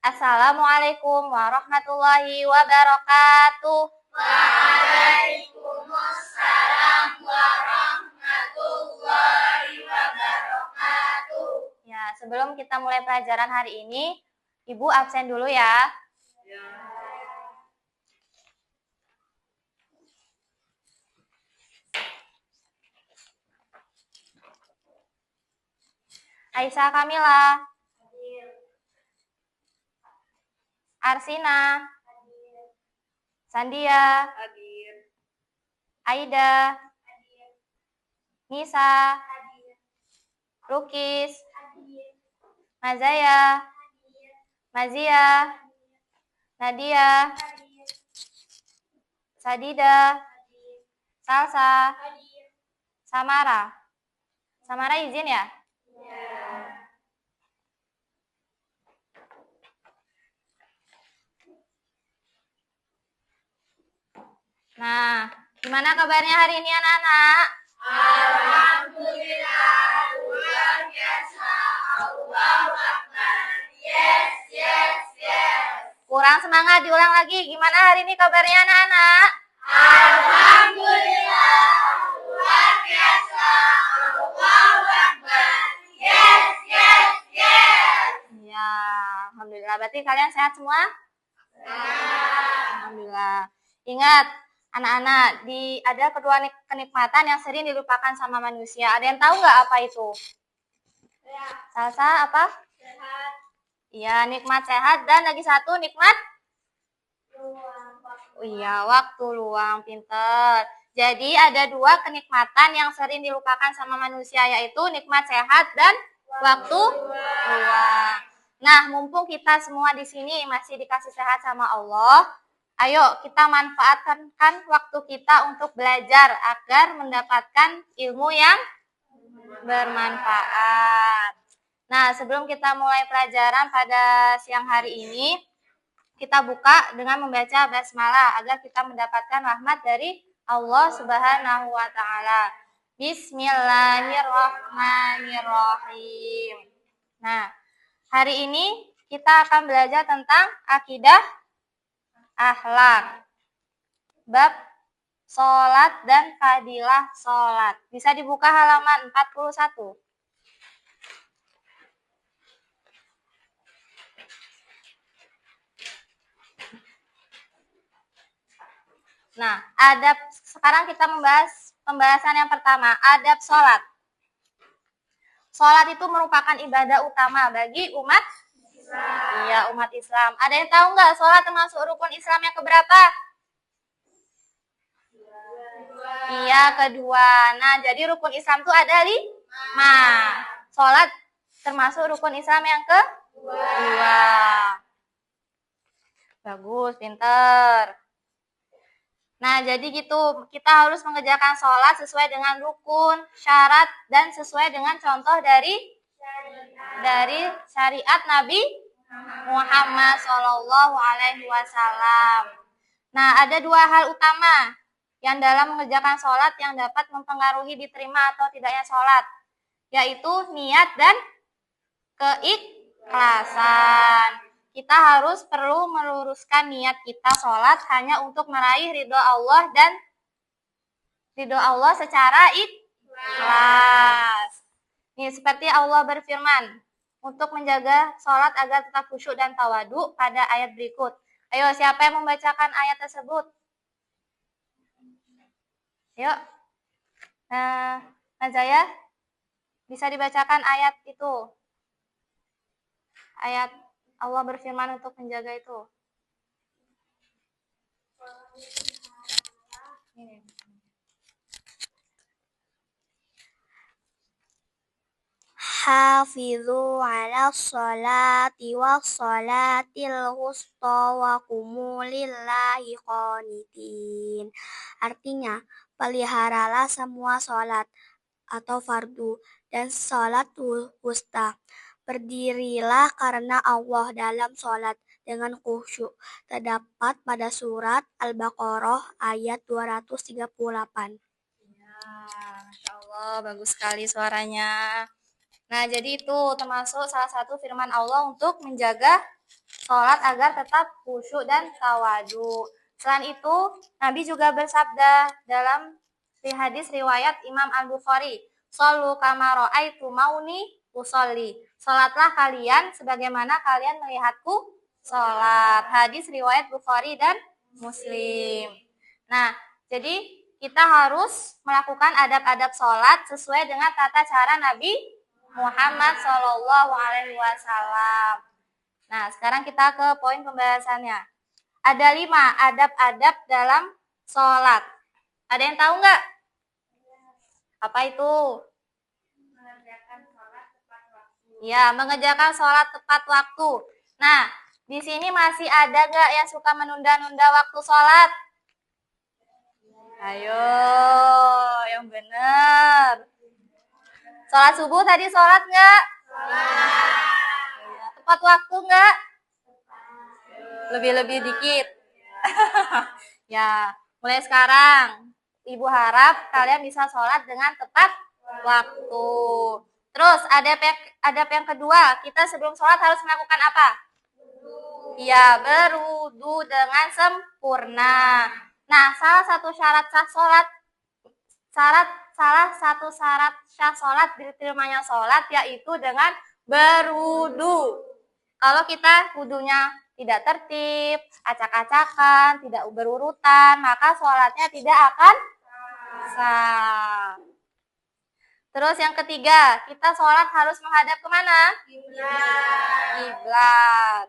Assalamualaikum warahmatullahi wabarakatuh. Waalaikumsalam warahmatullahi wabarakatuh. Ya, sebelum kita mulai pelajaran hari ini, Ibu absen dulu ya. Aisyah Kamila, Arsina, Sandia, Aida, Nisa, Rukis, Mazaya, Mazia, Nadia, Sadida, Salsa, Samara. Samara izin ya? Nah, gimana kabarnya hari ini anak-anak? Alhamdulillah, luar biasa. Allahu Akbar. Yes, yes, yes. Kurang semangat, diulang lagi. Gimana hari ini kabarnya anak-anak? Alhamdulillah, luar biasa. Allahu Akbar. Yes, yes, yes. Ya, alhamdulillah. Berarti kalian sehat semua? Alhamdulillah. Ingat, anak-anak, ada kedua kenikmatan yang sering dilupakan sama manusia. Ada yang tahu nggak apa itu? Salsa apa? Sehat. Iya, nikmat sehat. Dan lagi satu, nikmat? Oh iya, waktu luang, pinter. Jadi ada dua kenikmatan yang sering dilupakan sama manusia, yaitu nikmat sehat dan waktu luang. Nah, mumpung kita semua di sini masih dikasih sehat sama Allah, ayo kita manfaatkan waktu kita untuk belajar agar mendapatkan ilmu yang bermanfaat. Nah, sebelum kita mulai pelajaran pada siang hari ini, kita buka dengan membaca basmalah agar kita mendapatkan rahmat dari Allah Subhanahu wa taala. Bismillahirrahmanirrahim. Nah, hari ini kita akan belajar tentang akidah akhlak. Bab sholat dan fadilah sholat. Bisa dibuka halaman 41. Nah, sekarang kita membahas pembahasan yang pertama, adab sholat. Sholat itu merupakan ibadah utama bagi umat Islam. Iya, umat Islam. Ada yang tahu nggak sholat termasuk rukun Islam yang keberapa? Iya, kedua. Nah, jadi rukun Islam itu ada 5. Sholat termasuk rukun Islam yang kedua. Bagus, pinter. Nah, jadi gitu, kita harus mengerjakan sholat sesuai dengan rukun, syarat, dan sesuai dengan contoh dari syariat Nabi Muhammad SAW. Nah, ada 2 hal utama yang dalam mengerjakan sholat yang dapat mempengaruhi diterima atau tidaknya sholat, yaitu niat dan keikhlasan. Kita perlu meluruskan niat kita sholat hanya untuk meraih ridho Allah dan ridho Allah secara ikhlas. Ini seperti Allah berfirman untuk menjaga sholat agar tetap khusyuk dan tawadu pada ayat berikut. Ayo, siapa yang membacakan ayat tersebut? Yuk, Nazaya, bisa dibacakan ayat itu? Ayat Allah berfirman untuk menjaga itu. Hafizu ala sholati wa sholatil wusta wa qumu lillahi qanitin. Artinya, peliharalah semua sholat atau fardu dan sholat wusta. Berdirilah karena Allah dalam sholat dengan khusyuk. Terdapat pada surat Al-Baqarah ayat 238. Ya, Masya Allah, bagus sekali suaranya. Nah, jadi itu termasuk salah satu firman Allah untuk menjaga sholat agar tetap khusyuk dan tawadu. Selain itu, Nabi juga bersabda dalam hadis riwayat Imam Al-Bukhari, "Shollu kama ra'aitumuni usolli." Salatlah kalian sebagaimana kalian melihatku salat. Hadis riwayat Bukhari dan Muslim. Nah, jadi kita harus melakukan adab-adab sholat sesuai dengan tata cara Nabi Muhammad Shallallahu Alaihi Wasallam. Nah, sekarang kita ke poin pembahasannya. Ada 5 adab-adab dalam sholat. Ada yang tahu nggak? Apa itu? Mengerjakan sholat tepat waktu. Ya, mengerjakan sholat tepat waktu. Nah, di sini masih ada nggak yang suka menunda-nunda waktu sholat? Ayo, yang benar. Sholat subuh tadi sholat nggak? Sholat. Tepat waktu nggak? Lebih-lebih dikit. Ya, mulai sekarang Ibu harap kalian bisa sholat dengan tepat waktu. Terus adab yang kedua, kita sebelum sholat harus melakukan apa? Ya, berwudu dengan sempurna. Nah, salah satu syarat sah sholat diterimanya sholat yaitu dengan berwudu. Kalau kita wudunya tidak tertib, acak-acakan, tidak berurutan, maka sholatnya tidak akan sah. Terus yang ketiga, kita sholat harus menghadap kemana? Kiblat.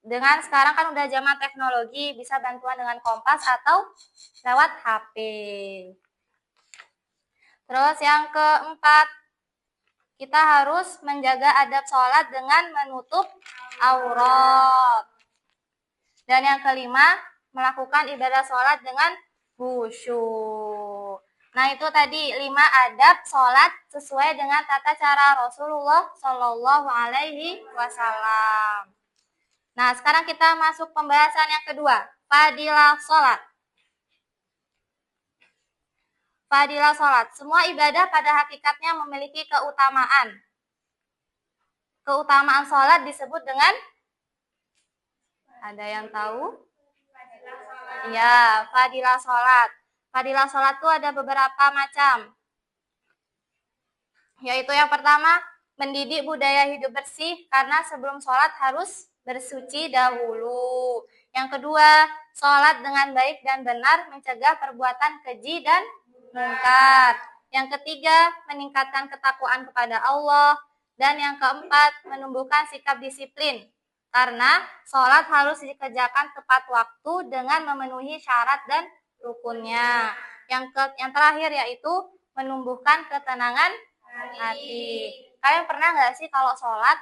Dengan sekarang kan udah zaman teknologi, bisa bantuan dengan kompas atau lewat HP. Terus yang keempat, kita harus menjaga adab sholat dengan menutup aurat. Dan yang kelima, melakukan ibadah sholat dengan khusyuk. Nah, itu tadi 5 adab sholat sesuai dengan tata cara Rasulullah Shallallahu Alaihi Wasallam. Nah, sekarang kita masuk pembahasan yang kedua, fadilah sholat. Fadilah sholat. Semua ibadah pada hakikatnya memiliki keutamaan. Keutamaan sholat disebut dengan, ada yang tahu? Ya, fadilah sholat. Fadilah sholat itu ada beberapa macam. Yaitu yang pertama, mendidik budaya hidup bersih karena sebelum sholat harus bersuci dahulu. Yang kedua, sholat dengan baik dan benar mencegah perbuatan keji dan mungkar. Yang ketiga, meningkatkan ketakwaan kepada Allah. Dan yang keempat, menumbuhkan sikap disiplin. Karena sholat harus dikerjakan tepat waktu dengan memenuhi syarat dan rukunnya. Yang terakhir yaitu menumbuhkan ketenangan hati. Kalian pernah nggak sih kalau sholat,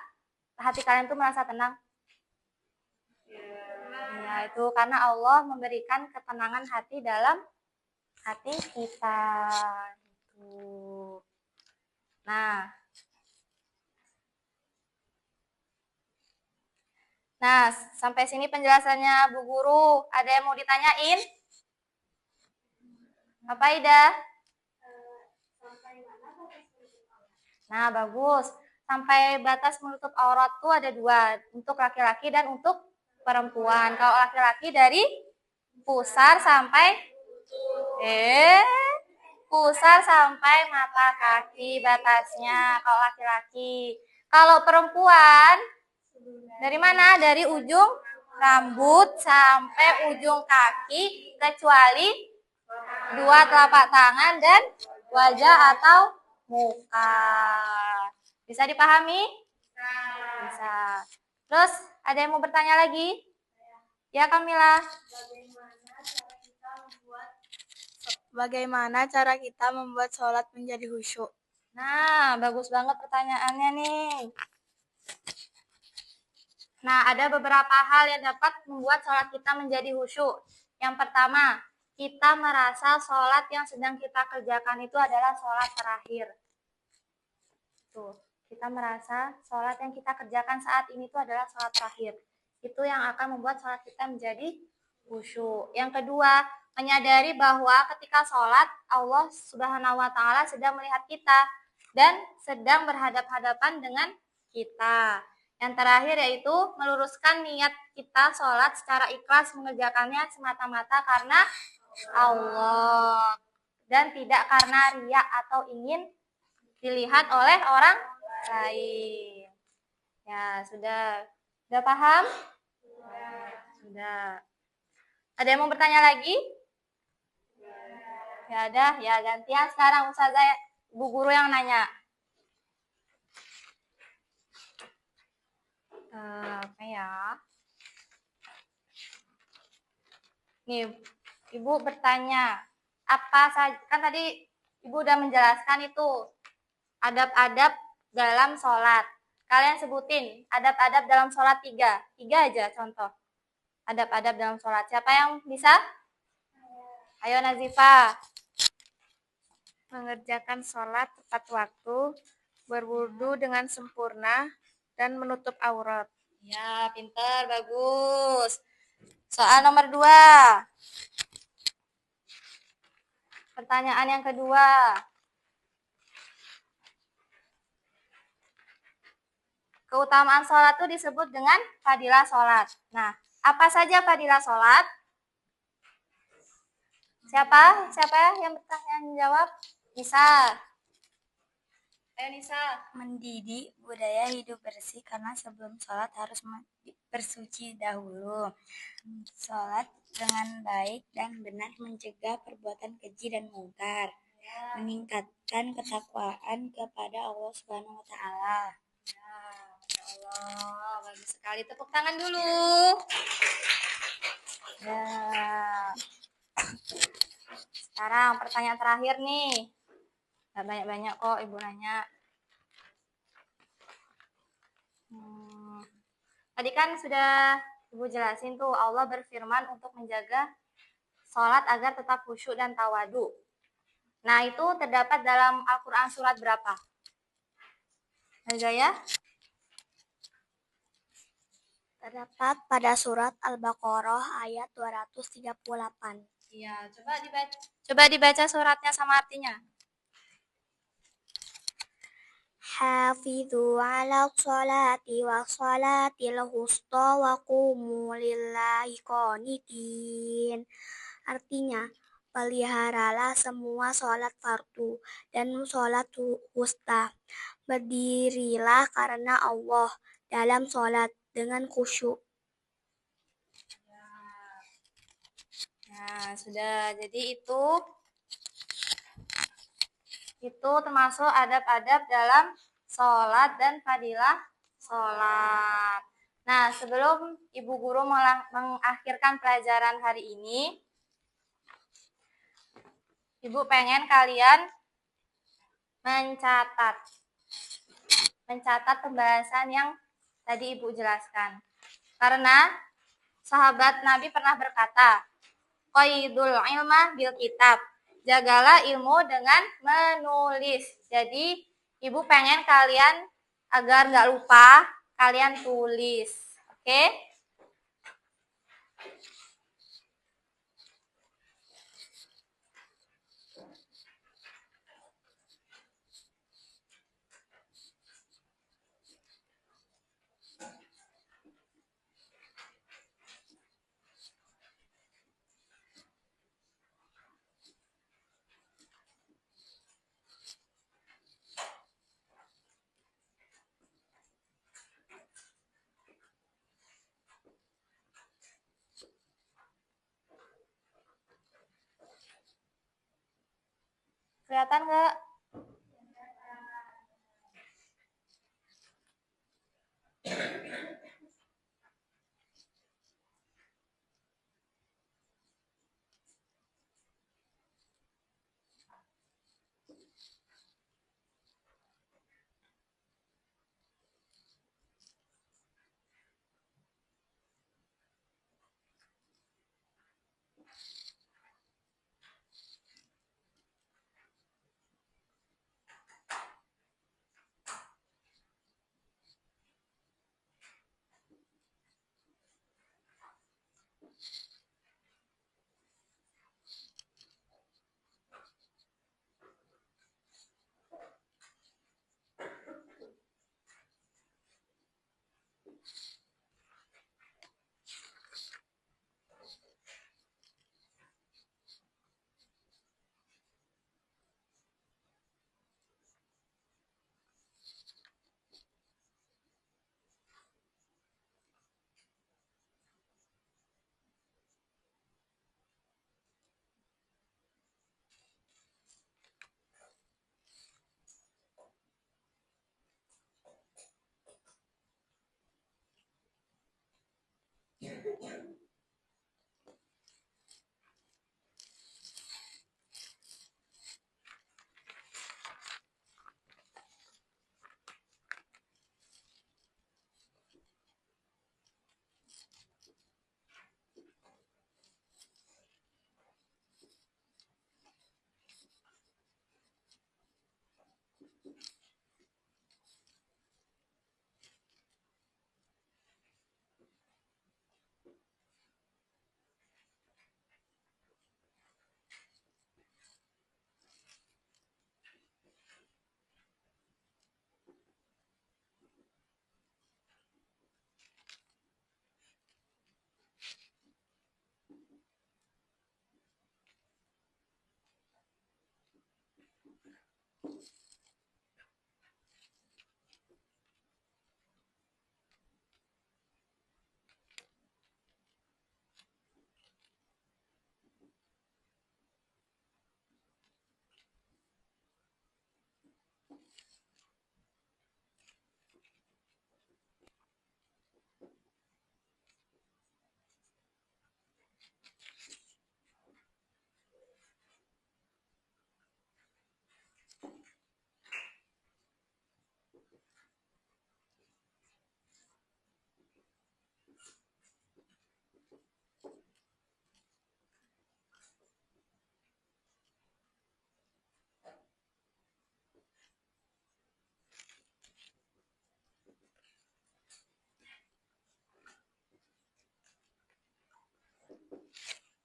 hati kalian tuh merasa tenang? Ya, itu karena Allah memberikan ketenangan hati dalam hati kita. Gitu. Nah, sampai sini penjelasannya Bu Guru. Ada yang mau ditanyain? Apa Ida? Nah, bagus. Sampai batas menutup aurat tuh ada 2, untuk laki-laki dan untuk perempuan. Kalau laki-laki dari pusar sampai mata kaki batasnya kalau laki-laki. Kalau perempuan dari mana? Dari ujung rambut sampai ujung kaki kecuali 2 telapak tangan dan wajah atau muka. Bisa dipahami? Bisa. Terus ada yang mau bertanya lagi? Ya, Kamila. Bagaimana cara kita membuat sholat menjadi khusyuk? Nah, bagus banget pertanyaannya nih. Nah, ada beberapa hal yang dapat membuat sholat kita menjadi khusyuk. Yang pertama, kita merasa sholat yang sedang kita kerjakan itu adalah sholat terakhir. Tuh, kita merasa sholat yang kita kerjakan saat ini itu adalah sholat terakhir. Itu yang akan membuat sholat kita menjadi khusyuk. Yang kedua, menyadari bahwa ketika sholat, Allah Subhanahu wa Ta'ala sedang melihat kita dan sedang berhadapan-hadapan dengan kita. Yang terakhir yaitu meluruskan niat kita sholat secara ikhlas mengerjakannya semata-mata karena Allah dan tidak karena riya atau ingin dilihat oleh orang lain. Ya, sudah paham? Sudah. Ada yang mau bertanya lagi? Ya ada, ya gantian sekarang Ustazah Bu Guru yang nanya. Apa ya? Nih, Ibu bertanya, apa saja, kan tadi Ibu udah menjelaskan itu adab-adab dalam sholat. Kalian sebutin adab-adab dalam sholat tiga aja contoh. Adab-adab dalam sholat. Siapa yang bisa? Ayo Nazifa. Mengerjakan sholat tepat waktu, berwudu dengan sempurna, dan menutup aurat. Ya, pintar, bagus. Soal nomor 2. Pertanyaan yang kedua. Keutamaan sholat itu disebut dengan fadilah sholat. Nah, apa saja fadilah sholat? Siapa yang jawab? Nisa. Ayo Nisa. Mendidik budaya hidup bersih karena sebelum sholat harus bersuci dahulu. Sholat dengan baik dan benar mencegah perbuatan keji dan mungkar. Meningkatkan ketakwaan kepada Allah Subhanahu wa taala. Ya Allah, bagus sekali. Tepuk tangan dulu. Ya. Sekarang pertanyaan terakhir nih. Gak banyak-banyak kok Ibu nanya. Tadi kan sudah Ibu jelasin tuh Allah berfirman untuk menjaga sholat agar tetap khusyuk dan tawadu. Nah itu terdapat dalam Al-Quran surat berapa? Nazaya? Terdapat pada surat Al-Baqarah ayat 238. Iya, coba dibaca suratnya sama artinya. Hafizu ala sholati wa salatil wusta wa qumu lillahi qanitin. Artinya, peliharalah semua sholat fardu dan sholat wusta. Berdirilah karena Allah dalam sholat dengan khusyuk. Nah, sudah. Jadi itu termasuk adab-adab dalam sholat dan fadilah sholat. Nah, sebelum Ibu Guru mengakhirkan pelajaran hari ini, Ibu pengen kalian mencatat pembahasan yang tadi Ibu jelaskan. Karena sahabat Nabi pernah berkata, qaidul ilma bil kitab. Jagalah ilmu dengan menulis. Jadi, Ibu pengen kalian agar nggak lupa, kalian tulis. Oke? Kelihatan nggak?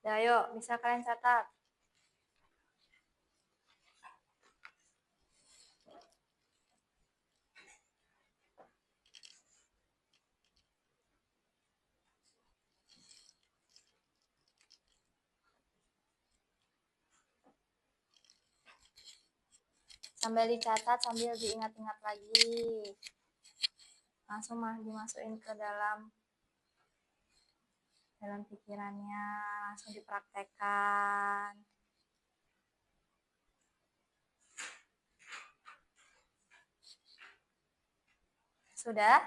Nah, yuk, bisa kalian catat. Sambil dicatat, sambil diingat-ingat lagi. Langsung dimasukin ke dalam pikirannya, langsung dipraktekkan. Sudah?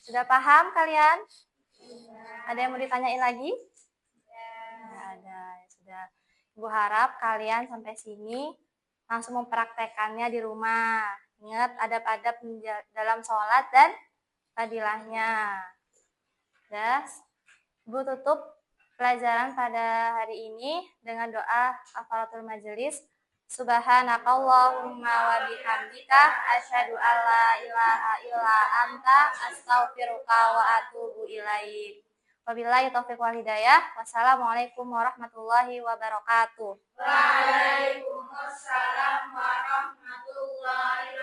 Sudah paham kalian? Ada yang mau ditanyain lagi? Tidak ada. Sudah. Ibu harap kalian sampai sini langsung mempraktekannya di rumah. Ingat adab-adab dalam sholat dan fadilahnya. Dan Ibu tutup pelajaran pada hari ini dengan doa kafaratul majelis. Subhanakallahumma wa bihamdika asyhadu an la ilaha illa anta astaghfiruka wa atubu ilaik. Wabillahi taufiq wal hidayah. Wassalamualaikum warahmatullahi wabarakatuh. Waalaikumsalam warahmatullahi